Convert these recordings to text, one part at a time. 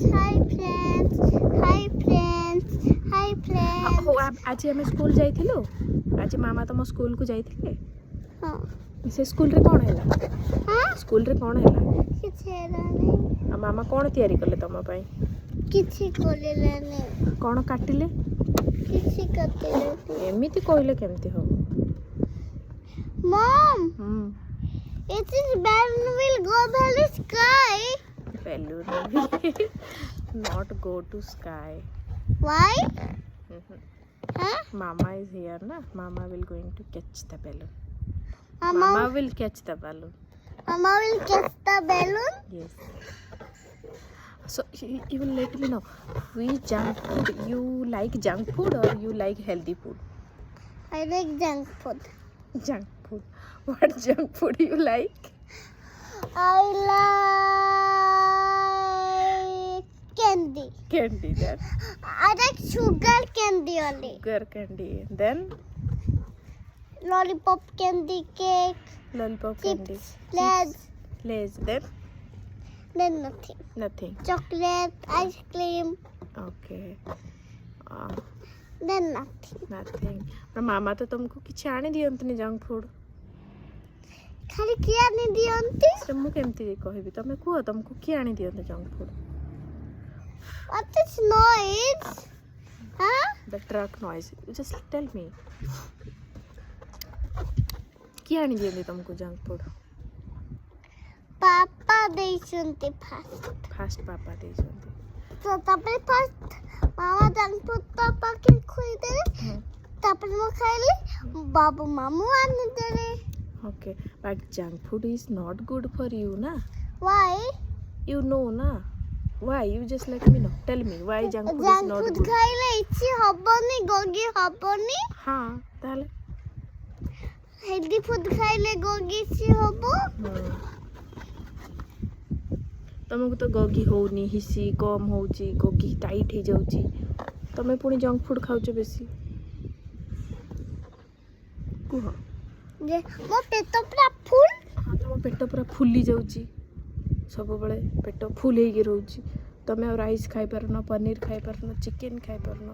Hi friends. Hi friends. Hi friends. हो आज आम स्कूल जाइथिलु आज मामा तुम स्कूल को जाइथिले हाँ से स्कूल रे कौन हैला हाँ स्कूल रे कौन हैला किसी हेलानी आ मामा कौन तैयारी कले तुम पई किसी कोलेलानी कौन काटिले किसी कतेलानी एमिति कहले केमति हो Mom, it is balloon will go to the sky. balloon not go to sky Why? Huh? mama is here na mama will going to catch the balloon Mama will catch the balloon will catch the balloon. yes so you will let me know which junk food you like junk food or you like healthy food I like junk food. junk food what junk food you like I like candy. candy that I like sugar candy only. sugar candy then Lollipop candy, cake, lollipop candy chips, Lays, lays then then nothing. nothing Chocolate, ice cream, okay then nothing. nothing मामा तो तुमको किसी आने दियंतनी junk food खाली किया नहीं दियंती? से मु केमती कहबी तमे कुह तुमको किए आनी दियंते junk food What is noise? Huh? the truck noise you just tell me किए आनी दियंते तुमको जंक फूड पापा देइछन्ती फास्ट पापा देइछन्ते तो तापर फास्ट मामा जंक फूड पापा के खुई देले तापर मो खाइली बाबू मामू आने देले okay but junk food is not good for you na Why? you know na why you just let me know tell me why junk food is junk not food good खाइले इच्छी हबनी गोगी हबनी हाँ ताले हेल्दी फूड खाइले गोगी इच्छी हबो तुमको तो गगी होनी हिसी कम होची गगी tight हो जाउची तमे पुणी जंक फूड खाउछ बेसी कुह जे मो पेट पूरा फुल हाँ तुम पेट पूरा फुली जाउची सब बेले पेट फुल होगी रोची तमे और राइस खाई पारन पनीर खाई पारन चिकन खाई पारन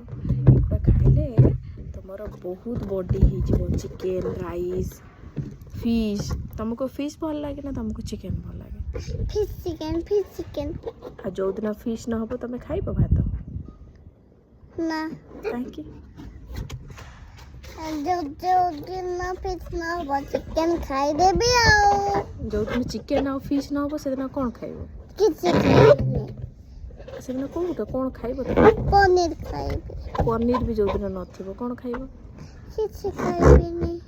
एगुड़ा खाइले तुमर बहुत बॉडी हो चिकन राइस फिश तुमको फिश भल लगे ना तुमको चिकन भल लगे फिश चिकन आ जो दिन फिश न हो तुम खाइब भात ना कहीं जो दिन फिश ना हो चिकन खाई देबी आओ जो दिन चिकन आ फिश न हो से दिन कौन खाइब किसी खाइबी से दिन कौन खाइब पनीर खाइबी पनीर भी जो दिन न कौन खाइब किसी खाइबी नहीं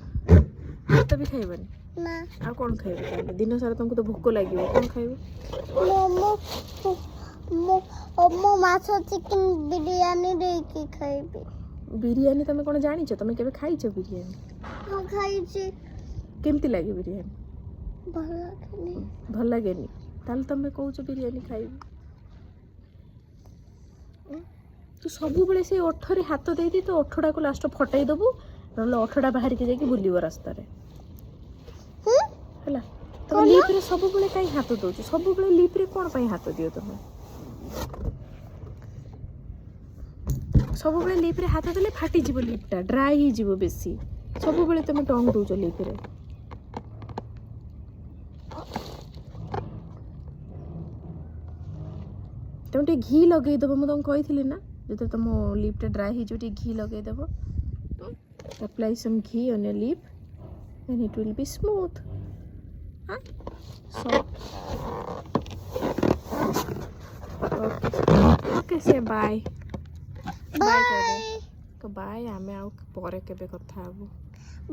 भात भी खाइबनी ना आ कौन खाइब दिन सारा तुमको तो भोक लगे कौन खाइब मोमो मो माछो चिकन बिरयानी देकी खाइबी बिरयानी तुम कौन जानी तुम केबे खाइछ बिरयानी हाँ खाइछी केमती लगे बिरयानी भल लागेनी ताल तुम कौच बिरयानी खाइब तू सब बेले से ओठरे हाथ दे तो ओठड़ा को लास्ट फटाई देबू ना ओठड़ा बाहर के जाके बुलिव रास्ता रे है तुम लिप रे सब बेले कहीं हाथ दौच सब बेले लिप रे कौन पाई हाथ दियो तुम सब बेले लिप रे हाथ देले फाटी जीव लिपटा ड्राई ही जीव बेसी सब बेले तुम टंग दौच लिप रे तुम टे घी लगे देव मुझे तुमको कही ना जो तुम लिपटा ड्राई हो घी लगे देव apply some ghee on your lip and it will be smooth soft okay say bye bye आमे आउ परे केबे कथा हबो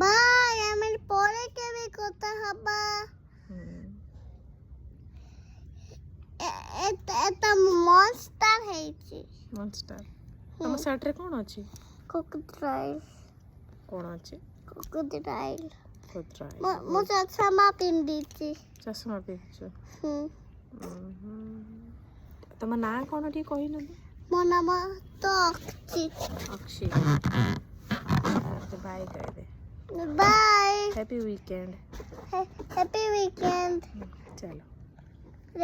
बाय आमे परे केबे कथा हबा एता मॉन्स्टर हेची मॉन्स्टर हम साइड रे कोन अछि क्रोकोडाइल कोन अछि क्रोकोडाइल क्रोकोडाइल मो चश्मा पिंदीची चश्मा पिंदीछ तम ना कोन ठी कहि न मो नाम तो अक्षी बाय कह दे bye happy weekend happy weekend चलो